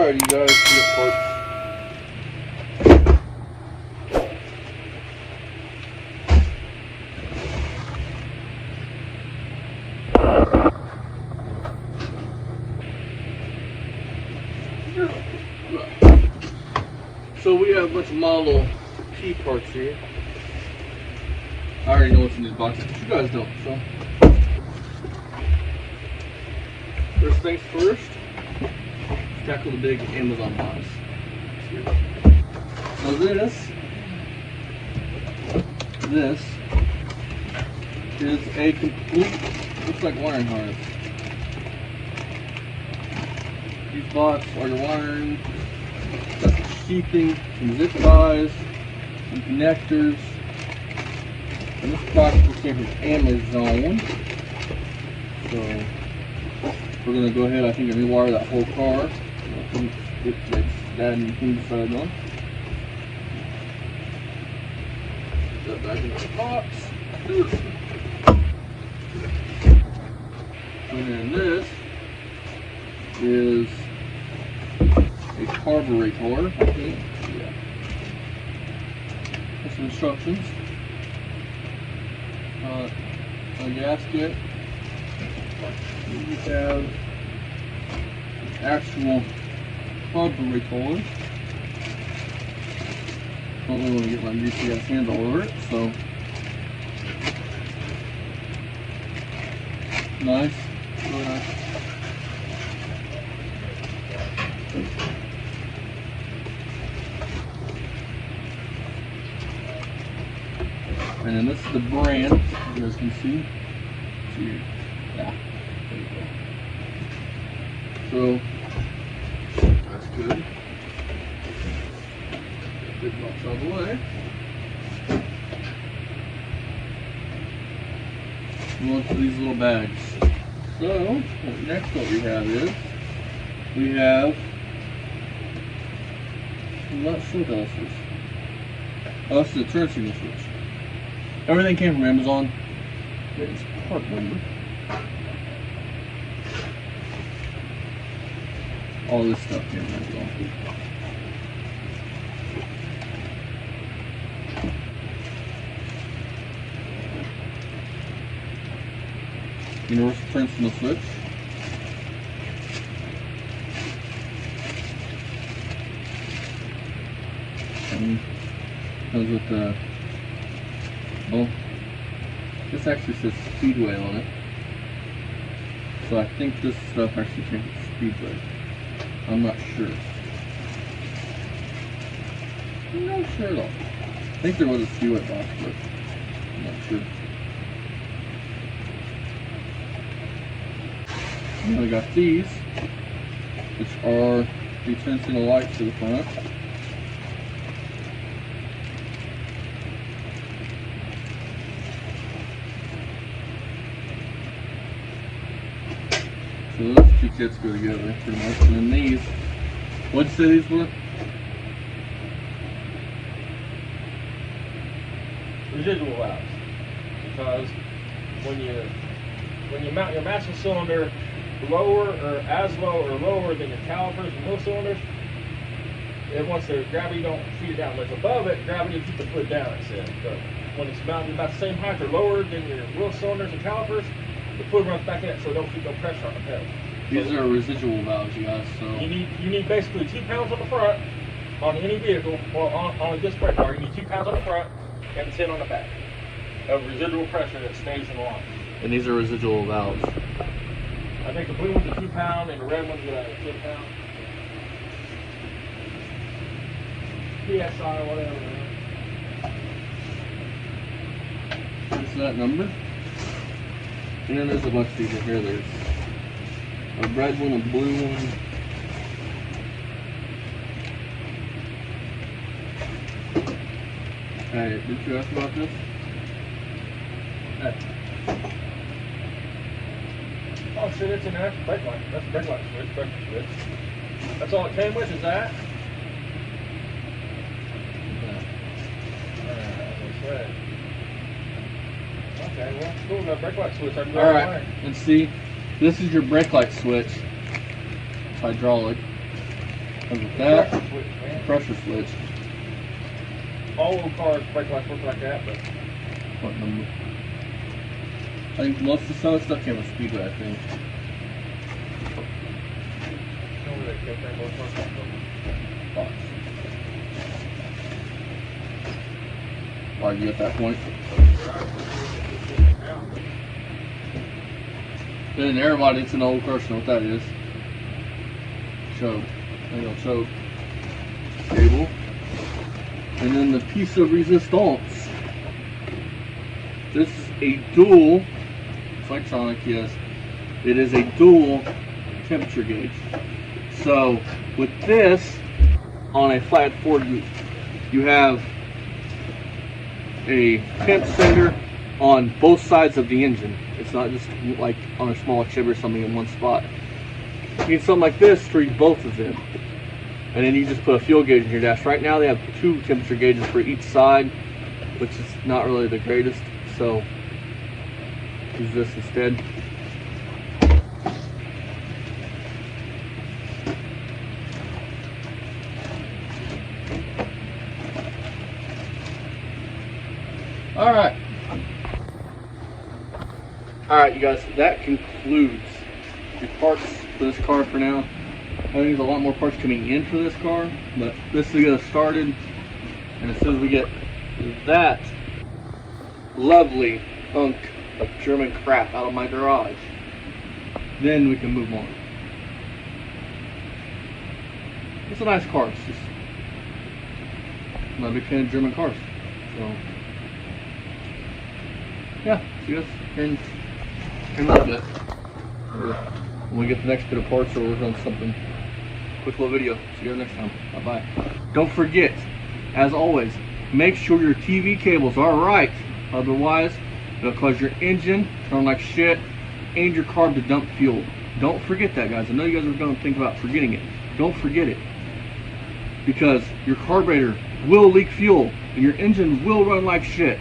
Alright, you guys, get parts. So we have a bunch of Model P parts here. I already know what's in these boxes, but you guys don't, so. First things first, tackle the big Amazon box. So this is a complete, looks like wiring harness. These boxes are your wiring, got the sheathing, some zip ties, some connectors. And this box came from Amazon. So we're gonna go ahead, I think, and rewire that whole car. Get that and clean the side on. Put that back into the box. And then this is a carburetor, I think. Yeah. There's some instructions. A gasket. We have actual carburetor. Don't really want to get my greasy ass hands all over it, so nice, really nice. And then this is the brand, you guys can see. Yeah, there you go. So that's good. Big box out of the way. We'll into these little bags. So next what we have is I'm not sure what else is. Oh, this is the turn signal switch. Everything came from Amazon. It's part number. All this stuff came from Amazon. Universal turn signal switch. And goes with the, well, this actually says Speedway on it. So I think this stuff actually came from Speedway. I'm not sure. I'm not sure at all. I think there was a Speedway box, but I'm not sure. And we got these, which are the turn signal lights to the front. So those two kits go together pretty much. And then these, what'd you say these were? Residual valves. Because when you mount your master cylinder lower or as low or lower than your calipers and wheel cylinders, and once the gravity don't feed it down, when it's above it, gravity will keep the fluid down, it says. But when it's mounted about the same height or lower than your wheel cylinders and calipers, the fluid runs back in it, so it don't keep no pressure on the pedal. These are residual valves, you guys. So you need basically 2 pounds on the front on any vehicle, or on a disc brake car. You need 2 pounds on the front and 10 on the back of residual pressure that stays in the line. and these are residual valves. I think the blue one's a 2 pound and the red one's a 10 pound. PSI or whatever. What's that number? And then there's a bunch of these in here. There's a red one, a blue one. Hey, did you ask about this? Hey. Oh shit, it's in there. Brake light. That's brake light switch, brake switch. That's all it came with, is that? Okay, well, cool, that brake light switch. I can go Alright, and see, this is your brake light switch. It's hydraulic. Because with that, Pressure switch, man. pressure switch. All old cars break like that, but What number? I think most of some stuff came with Speedway, I think. Box. Why'd you get that point? Then everybody, it's an old car, know what that is. Choke. Choke. Cable. And then the piece of resistance. This is a dual, it's like Sonic, yes. It is a dual temperature gauge. So with this, on a flat Ford, you have a temp sender on both sides of the engine. It's not just like on a small chip or something in one spot. You need something like this to read both of them. And then you just put a fuel gauge in your dash. Right now they have 2 temperature gauges for each side, which is not really the greatest. So use this instead. Alright you guys, that concludes the parts for this car for now. I think there's a lot more parts coming in for this car, but this is going to get us started. And as soon as we get that lovely hunk of German crap out of my garage, then we can move on. It's a nice car. It's just I'm not a big fan of German cars. So yeah, see you guys here in a little bit. When we get the next bit of parts or we're working on something. Quick little video. See you guys next time. Bye bye. Don't forget, as always, make sure your TV cables are right. Otherwise, it'll cause your engine to run like shit and your carb to dump fuel. Don't forget that, guys. I know you guys are going to think about forgetting it. Don't forget it. Because your carburetor will leak fuel and your engine will run like shit.